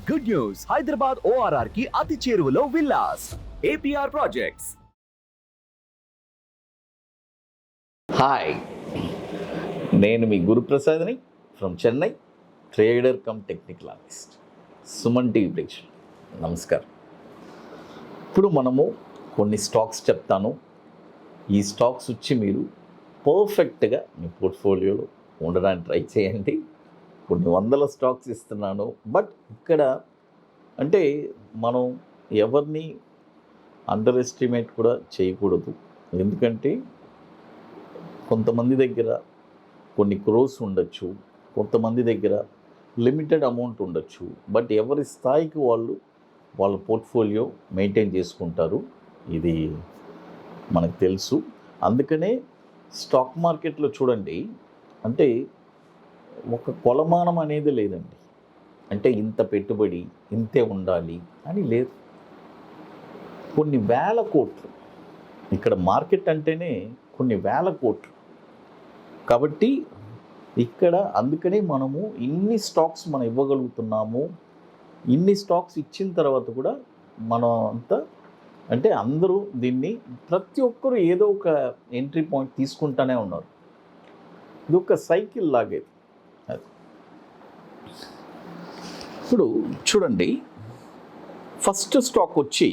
Good news, Hyderabad ORR కి అతి చేరువలో విల్లాస్ APR ప్రాజెక్ట్స్. హాయ్, నేను మీ గురుప్రసాద్ని from Chennai, trader cum technical analyst. Suman TV ప్రేక్షకులు నమస్కారం. ఇప్పుడు మనము కొన్ని స్టాక్స్ చెప్తాను. ఈ స్టాక్స్ వచ్చి మీరు పర్ఫెక్ట్గా మీ పోర్ట్ఫోలియోలో ఉండడానికి ట్రై చేయండి. కొన్ని వందల స్టాక్స్ ఇస్తున్నాను, బట్ ఇక్కడ అంటే మనం ఎవరిని అండర్ ఎస్టిమేట్ కూడా చేయకూడదు. ఎందుకంటే కొంతమంది దగ్గర కొన్ని క్రోర్స్ ఉండొచ్చు, కొంతమంది దగ్గర లిమిటెడ్ అమౌంట్ ఉండొచ్చు. బట్ ఎవరి స్థాయికి వాళ్ళ పోర్ట్ఫోలియో మెయింటైన్ చేసుకుంటారు, ఇది మనకు తెలుసు. అందుకనే స్టాక్ మార్కెట్లో చూడండి, అంటే ఒక కొలమానం అనేది లేదండి. అంటే ఇంత పెట్టుబడి ఇంతే ఉండాలి అని లేదు. కొన్ని వేల కోట్లు, ఇక్కడ మార్కెట్ అంటేనే కొన్ని వేల కోట్లు. కాబట్టి ఇక్కడ అందుకనే మనము ఇన్ని స్టాక్స్ మనం ఇవ్వగలుగుతున్నాము. ఇన్ని స్టాక్స్ ఇచ్చిన తర్వాత కూడా మనం అంతా అంటే అందరూ దీన్ని ప్రతి ఒక్కరు ఏదో ఒక ఎంట్రీ పాయింట్ తీసుకుంటూనే ఉన్నారు. ఇది ఒక సైకిల్ లాగేది. అది ఇప్పుడు చూడండి, ఫస్ట్ స్టాక్ వచ్చి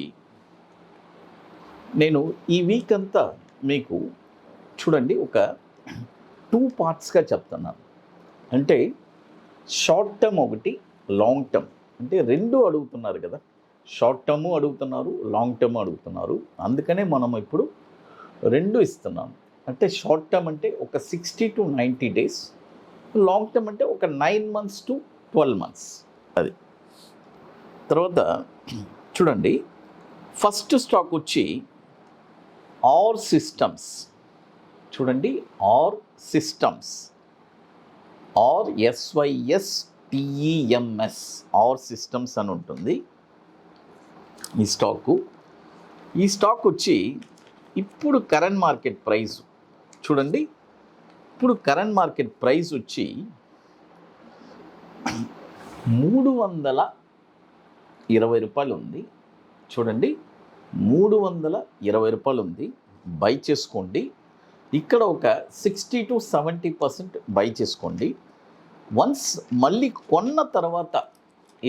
నేను ఈ వీక్ అంతా మీకు చూడండి ఒక 2 పార్ట్స్గా చెప్తున్నాను. అంటే షార్ట్ టర్మ్ ఒకటి, లాంగ్ టర్మ్. అంటే రెండు అడుగుతున్నారు కదా, షార్ట్ టర్మ్ అడుగుతున్నారు, లాంగ్ టర్మ్ అడుగుతున్నారు. అందుకనే మనం ఇప్పుడు రెండు ఇస్తున్నాను. అంటే షార్ట్ టర్మ్ అంటే ఒక 60 to 90 days, లాంగ్ టర్మ్ అంటే ఒక 9 months to 12 months. అది తర్వాత చూడండి, ఫస్ట్ స్టాక్ వచ్చి ఆర్ సిస్టమ్స్. చూడండి, R systems, RSYSTEMS, R systems అని ఉంటుంది ఈ స్టాకు. ఈ స్టాక్ వచ్చి ఇప్పుడు కరెంట్ మార్కెట్ ప్రైస్ చూడండి, ఇప్పుడు కరెంట్ మార్కెట్ ప్రైస్ వచ్చి 320 రూపాయలు ఉంది. చూడండి, 320 రూపాయలు ఉంది. బై చేసుకోండి. ఇక్కడ ఒక 60 to 70% బై చేసుకోండి. వన్స్ మళ్ళీ కొన్న తర్వాత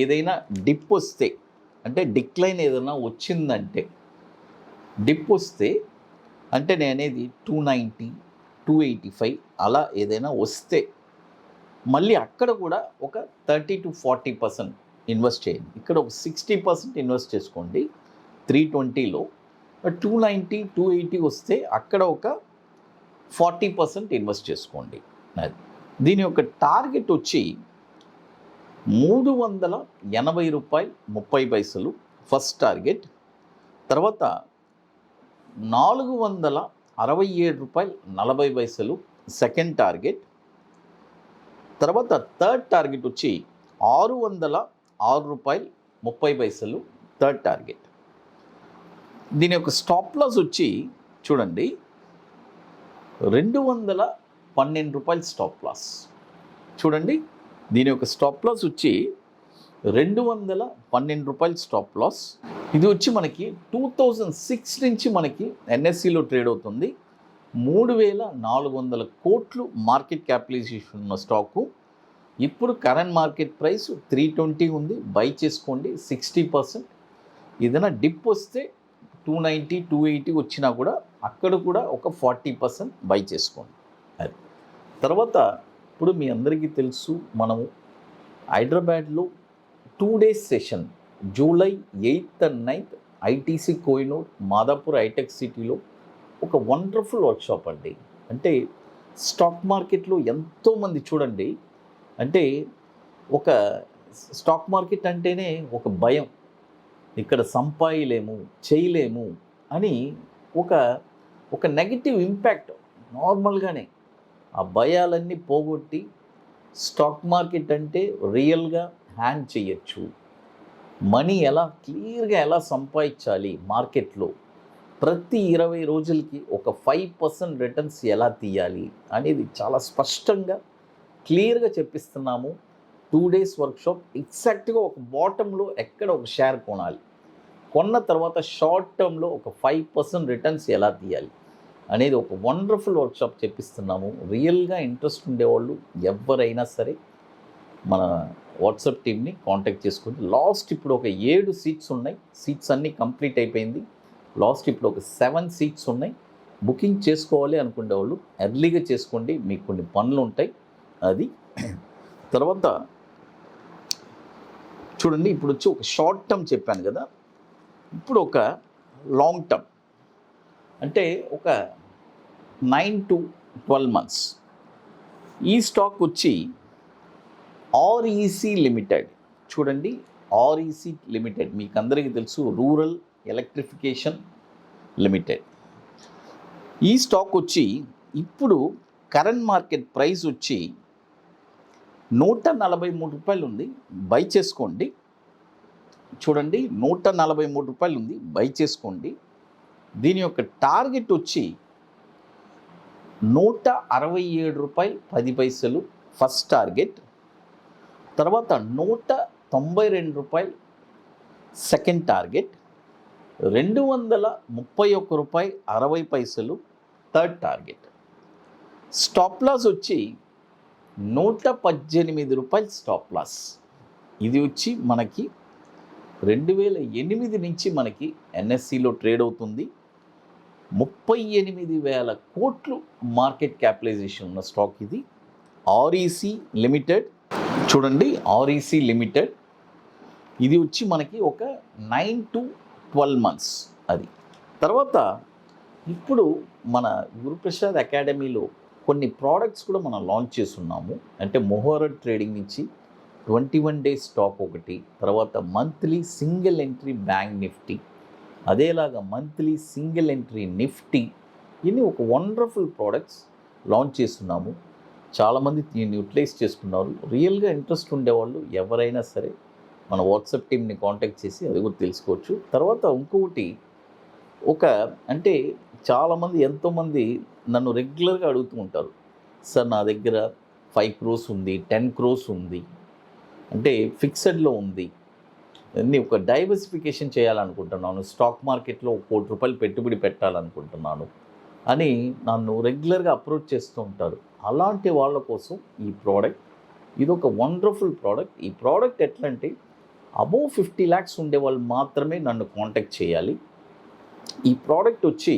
ఏదైనా డిప్ వస్తే, అంటే డిక్లైన్ ఏదైనా వచ్చిందంటే, డిప్ వస్తే అంటే నేను అనేది 290, 285 అలా ఏదైనా వస్తే మళ్ళీ అక్కడ కూడా ఒక 30 to 40% ఇన్వెస్ట్ చేయండి. ఇక్కడ ఒక 60% ఇన్వెస్ట్ చేసుకోండి. 320లో 290, 280 వస్తే అక్కడ ఒక 40% ఇన్వెస్ట్ చేసుకోండి. అది దీని యొక్క టార్గెట్ వచ్చి 380 రూపాయలు 30 పైసలు ఫస్ట్ టార్గెట్. తర్వాత 467 రూపాయలు 40 పైసలు సెకండ్ టార్గెట్. తర్వాత థర్డ్ టార్గెట్ వచ్చి 606 రూపాయలు 30 పైసలు థర్డ్ టార్గెట్. దీని యొక్క స్టాప్ లాస్ వచ్చి చూడండి 212 రూపాయలు స్టాప్ లాస్. చూడండి, దీని యొక్క స్టాప్ లాస్ వచ్చి 212 రూపాయలు స్టాప్ లాస్. ఇది వచ్చి మనకి 2006 నుంచి మనకి NSEలో ట్రేడ్ అవుతుంది. 3400 కోట్లు మార్కెట్ క్యాపిటలైజేషన్ ఉన్న స్టాకు. ఇప్పుడు కరెంట్ మార్కెట్ ప్రైస్ 320 ఉంది. బై చేసుకోండి 60%. ఏదైనా డిప్ వస్తే 290, 280 వచ్చినా కూడా అక్కడ కూడా ఒక 40% బై చేసుకోండి. అది తర్వాత ఇప్పుడు మీ అందరికీ తెలుసు, మనము హైదరాబాద్లో 2 days session July 8th and 9th ITC Kohinoor Madhapur hitech సిటీలో ఒక వండర్ఫుల్ వర్క్షాప్ అండి. అంటే స్టాక్ మార్కెట్లో ఎంతోమంది చూడండి, అంటే ఒక స్టాక్ మార్కెట్ అంటేనే ఒక భయం, ఇక్కడ సంపాయలేము చేయలేము అని ఒక నెగిటివ్ ఇంపాక్ట్ నార్మల్గానే. ఆ భయాలన్నీ పోగొట్టి స్టాక్ మార్కెట్ అంటే రియల్గా హ్యాండ్ చేయొచ్చు, మనీ ఎలా క్లియర్గా ఎలా సంపాదించాలి మార్కెట్లో, ప్రతి 20 రోజులకి ఒక 5% రిటర్న్స్ ఎలా తీయాలి అనేది చాలా స్పష్టంగా క్లియర్గా చెప్పిస్తున్నాము. 2 డేస్ వర్క్షాప్. ఎగ్జాక్ట్గా ఒక బాటంలో ఎక్కడ ఒక షేర్ కొనాలి, కొన్న తర్వాత షార్ట్ టర్మ్లో ఒక 5% రిటర్న్స్ ఎలా తీయాలి అనేది ఒక వండర్ఫుల్ వర్క్షాప్ చెప్పిస్తున్నాము. రియల్గా ఇంట్రెస్ట్ ఉండేవాళ్ళు ఎవరైనా సరే మన వాట్సాప్ టీమ్ని కాంటాక్ట్ చేసుకోండి. లాస్ట్ ఇప్పుడు ఒక 7 సీట్స్ ఉన్నాయి. సీట్స్ అన్నీ కంప్లీట్ అయిపోయింది. లాస్ట్ ఇప్పుడు ఒక 7 సీట్స్ ఉన్నాయి. బుకింగ్ చేసుకోవాలి అనుకునే వాళ్ళు ఎర్లీగా చేసుకోండి, మీకు కొన్ని పనులు ఉంటాయి. అది తర్వాత చూడండి, ఇప్పుడు వచ్చి ఒక షార్ట్ టర్మ్ చెప్పాను కదా, ఇప్పుడు ఒక లాంగ్ టర్మ్ అంటే ఒక 9 to 12 months. ఈ స్టాక్ వచ్చి ఆర్ఈసి లిమిటెడ్. చూడండి, ఆర్ఈసి లిమిటెడ్ మీకు అందరికీ తెలుసు, రూరల్ ఎలక్ట్రిఫికేషన్ లిమిటెడ్. ఈ స్టాక్ వచ్చి ఇప్పుడు కరెంట్ మార్కెట్ ప్రైస్ వచ్చి 143 రూపాయలు ఉంది, బై చేసుకోండి. చూడండి, 143 రూపాయలు ఉంది, బై చేసుకోండి. దీని యొక్క టార్గెట్ వచ్చి 167 రూపాయలు 10 పైసలు ఫస్ట్ టార్గెట్. తర్వాత 192 రూపాయలు సెకండ్ టార్గెట్. 231 రూపాయలు 60 పైసలు థర్డ్ టార్గెట్. స్టాప్ లాస్ వచ్చి 118 రూపాయలు స్టాప్ లాస్. ఇది వచ్చి మనకి 2008 నుంచి మనకి ఎన్ఎస్సిలో ట్రేడ్ అవుతుంది. 38,000 కోట్లు మార్కెట్ క్యాపిటలైజేషన్ ఉన్న స్టాక్ ఇది. REC limited. చూడండి, ఆర్ఈసి లిమిటెడ్ ఇది వచ్చి మనకి ఒక 9 to 12 months. అది తర్వాత ఇప్పుడు మన గురుప్రసాద్ అకాడమీలో కొన్ని ప్రోడక్ట్స్ కూడా మనం లాంచ్ చేస్తున్నాము. అంటే మొహోరడ్ ట్రేడింగ్ నుంచి 21 days స్టాక్ ఒకటి, తర్వాత monthly single entry bank Nifty, అదేలాగా మంత్లీ సింగిల్ ఎంట్రీ నిఫ్టీ, ఇన్ని ఒక వండర్ఫుల్ ప్రోడక్ట్స్ లాంచ్ చేస్తున్నాము. చాలామంది దీన్ని యూటిలైజ్ చేసుకున్నారు. రియల్గా ఇంట్రెస్ట్ ఉండేవాళ్ళు ఎవరైనా సరే మన వాట్సాప్ టీమ్ని కాంటాక్ట్ చేసి అది కూడా తెలుసుకోవచ్చు. తర్వాత ఇంకొకటి అంటే చాలామంది ఎంతోమంది నన్ను రెగ్యులర్గా అడుగుతూ ఉంటారు, సార్ నా దగ్గర 5 crores ఉంది, 10 crores ఉంది, అంటే ఫిక్సెడ్లో ఉంది, అన్నీ ఒక డైవర్సిఫికేషన్ చేయాలనుకుంటున్నాను, స్టాక్ మార్కెట్లో 1 కోటి రూపాయలు పెట్టుబడి పెట్టాలనుకుంటున్నాను అని నన్ను రెగ్యులర్గా అప్రోచ్ చేస్తూ ఉంటారు. అలాంటి వాళ్ళ కోసం ఈ ప్రోడక్ట్, ఇది ఒక వండర్ఫుల్ ప్రోడక్ట్. ఈ ప్రోడక్ట్ ఎట్లా అంటే అబోవ్ 50 lakhs ఉండే వాళ్ళు మాత్రమే నన్ను కాంటాక్ట్ చేయాలి. ఈ ప్రోడక్ట్ వచ్చి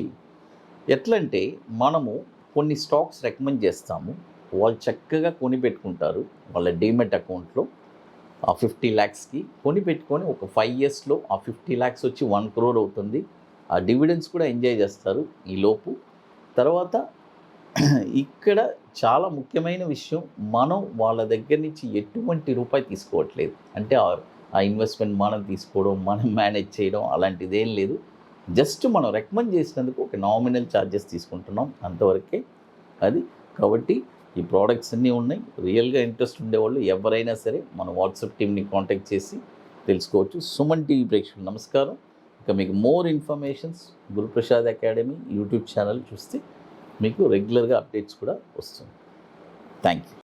ఎట్లంటే మనము కొన్ని స్టాక్స్ రికమెండ్ చేస్తాము, వాళ్ళు చక్కగా కొని పెట్టుకుంటారు వాళ్ళ డీమెట్ అకౌంట్లో. ఆ 50 lakhsకి కొని పెట్టుకొని ఒక 5 yearsలో ఆ 50 lakhs వచ్చి 1 crore అవుతుంది. ఆ డివిడెండ్స్ కూడా ఎంజాయ్ చేస్తారు ఈ లోపు. తర్వాత ఇక్కడ చాలా ముఖ్యమైన విషయం, మనం వాళ్ళ దగ్గర నుంచి ఎటువంటి రూపాయి తీసుకోవట్లేదు. అంటే ఆ ఇన్వెస్ట్మెంట్ మనం తీసుకోవడం, మనం మేనేజ్ చేయడం అలాంటిది ఏం లేదు. జస్ట్ మనం రికమెండ్ చేసినందుకు ఒక నామినల్ ఛార్జెస్ తీసుకుంటున్నాం, అంతవరకే అది. కాబట్టి ఈ ప్రోడక్ట్స్ అన్నీ ఉన్నాయి. రియల్గా ఇంట్రెస్ట్ ఉండేవాళ్ళు ఎవరైనా సరే మన వాట్సాప్ టీమ్ని కాంటాక్ట్ చేసి తెలుసుకోవచ్చు. సుమన్ టీవీ ప్రేక్షకులు నమస్కారం. ఇక మీకు more informations Guruprasad academy YouTube channel చూస్తే మీకు రెగ్యులర్గా అప్డేట్స్ కూడా వస్తుంది. Thank you.